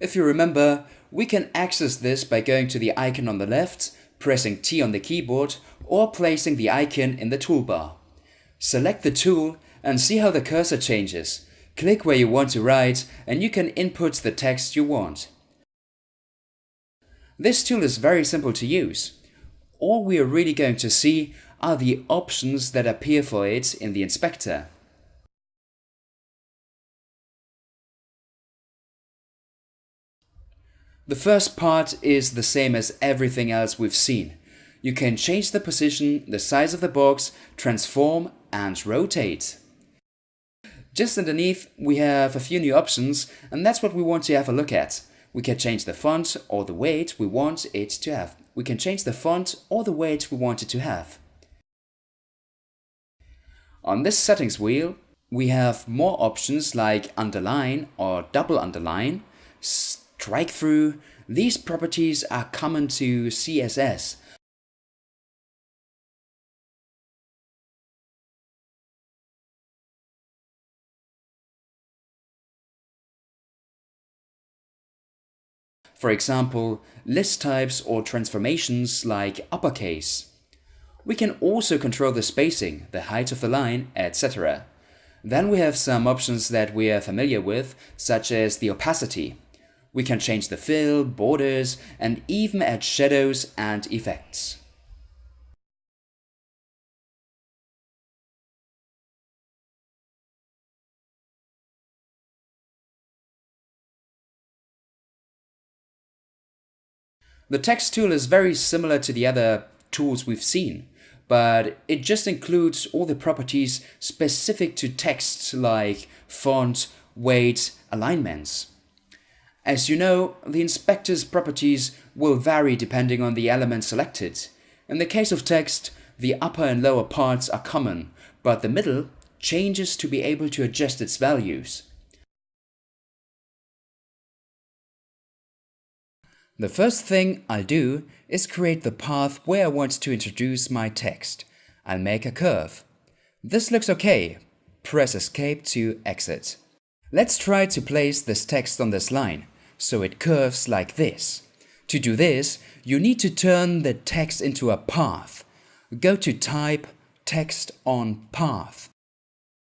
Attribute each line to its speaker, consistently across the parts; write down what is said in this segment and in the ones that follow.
Speaker 1: If you remember, we can access this by going to the icon on the left, pressing T on the keyboard, or placing the icon in the toolbar. Select the tool and see how the cursor changes. Click where you want to write and you can input the text you want. This tool is very simple to use. All we are really going to see are the options that appear for it in the inspector. The first part is the same as everything else we've seen. You can change the position, the size of the box, transform and rotate. Just underneath we have a few new options and that's what we want to have a look at. We can change the font or the weight we want it to have. We can change the font or the weight we want it to have. On this settings wheel, we have more options like underline or double underline, strike through. These properties are common to CSS. For example, list types or transformations like uppercase. We can also control the spacing, the height of the line, etc. Then we have some options that we are familiar with, such as the opacity. We can change the fill, borders, and even add shadows and effects. The text tool is very similar to the other tools we've seen, but it just includes all the properties specific to text like font, weight, alignments. As you know, the inspector's properties will vary depending on the element selected. In the case of text, the upper and lower parts are common, but the middle changes to be able to adjust its values. The first thing I'll do is create the path where I want to introduce my text. I'll make a curve. This looks okay. Press Escape to exit. Let's try to place this text on this line, so it curves like this. To do this, you need to turn the text into a path. Go to Type, Text on Path.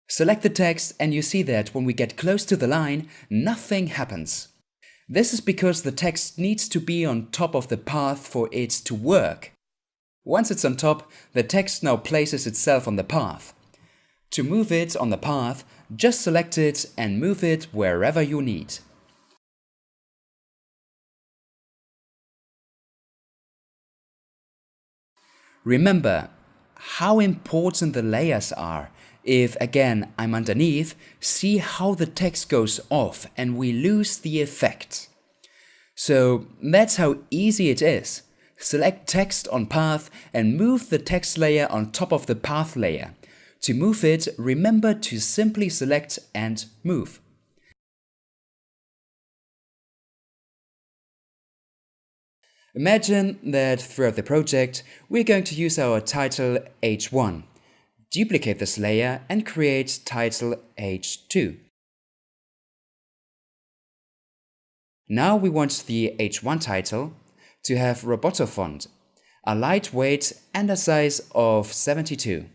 Speaker 1: Select the text and you see that when we get close to the line, nothing happens. This is because the text needs to be on top of the path for it to work. Once it's on top, the text now places itself on the path. To move it on the path, just select it and move it wherever you need. Remember how important the layers are. If again I'm underneath, see how the text goes off and we lose the effect. So that's how easy it is. Select text on path and move the text layer on top of the path layer. To move it, remember to simply select and move. Imagine that throughout the project we're going to use our title H1. Duplicate this layer and create title H2. Now we want the H1 title to have Roboto font, a lightweight and a size of 72.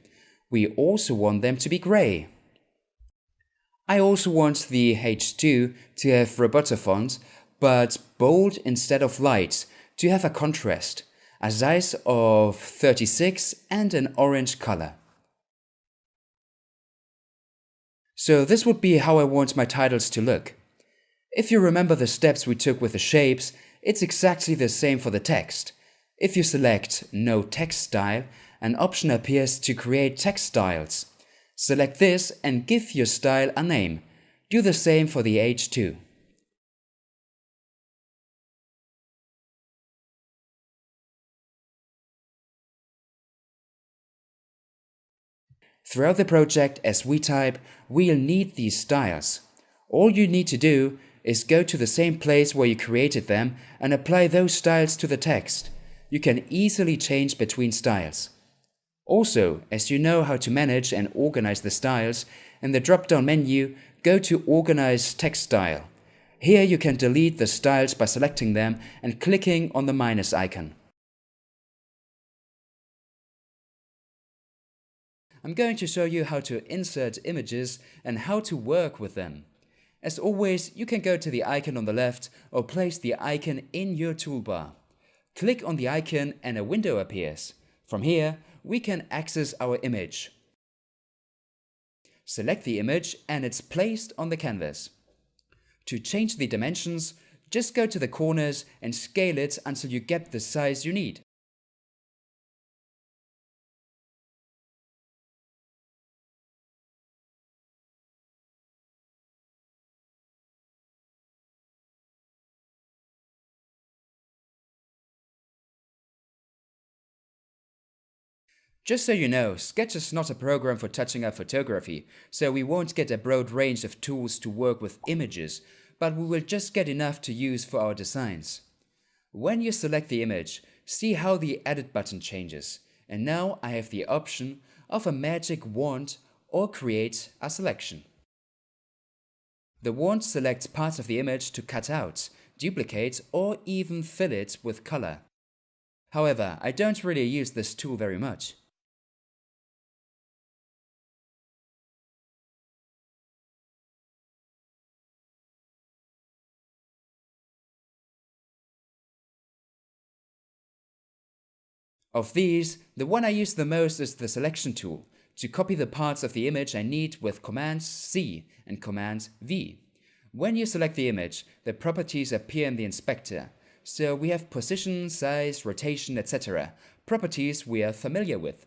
Speaker 1: We also want them to be gray. I also want the H2 to have Roboto font, but bold instead of light, to have a contrast, a size of 36 and an orange color. So this would be how I want my titles to look. If you remember the steps we took with the shapes, it's exactly the same for the text. If you select No Text Style, an option appears to create text styles. Select this and give your style a name. Do the same for the H2. Throughout the project, as we type, we'll need these styles. All you need to do is go to the same place where you created them and apply those styles to the text. You can easily change between styles. Also, as you know how to manage and organize the styles, in the drop-down menu, go to Organize Text Style. Here you can delete the styles by selecting them and clicking on the minus icon. I'm going to show you how to insert images and how to work with them. As always, you can go to the icon on the left or place the icon in your toolbar. Click on the icon and a window appears. From here, we can access our image. Select the image and it's placed on the canvas. To change the dimensions, just go to the corners and scale it until you get the size you need. Just so you know, Sketch is not a program for touching up photography, so we won't get a broad range of tools to work with images, but we will just get enough to use for our designs. When you select the image, see how the Edit button changes, and now I have the option of a magic wand or create a selection. The wand selects parts of the image to cut out, duplicate, or even fill it with color. However, I don't really use this tool very much. Of these, the one I use the most is the selection tool, to copy the parts of the image I need with Command C and Command V. When you select the image, the properties appear in the inspector, so we have position, size, rotation, etc., properties we are familiar with.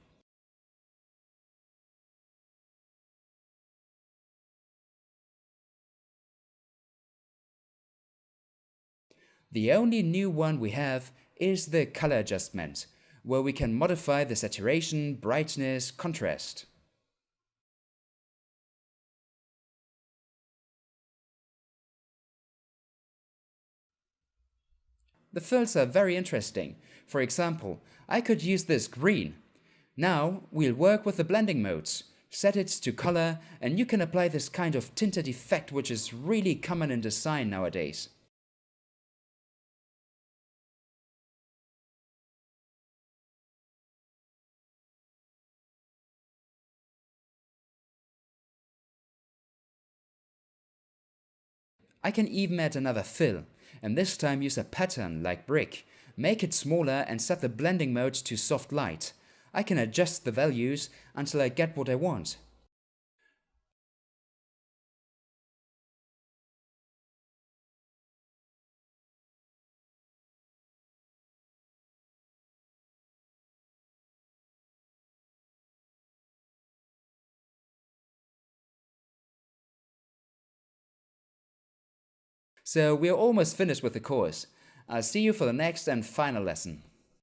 Speaker 1: The only new one we have is the color adjustment, where we can modify the saturation, brightness, contrast. The fills are very interesting. For example, I could use this green. Now we'll work with the blending modes. Set it to color and you can apply this kind of tinted effect which is really common in design nowadays. I can even add another fill, and this time use a pattern like brick, make it smaller and set the blending mode to soft light. I can adjust the values until I get what I want. So we're almost finished with the course. I'll see you for the next and final lesson.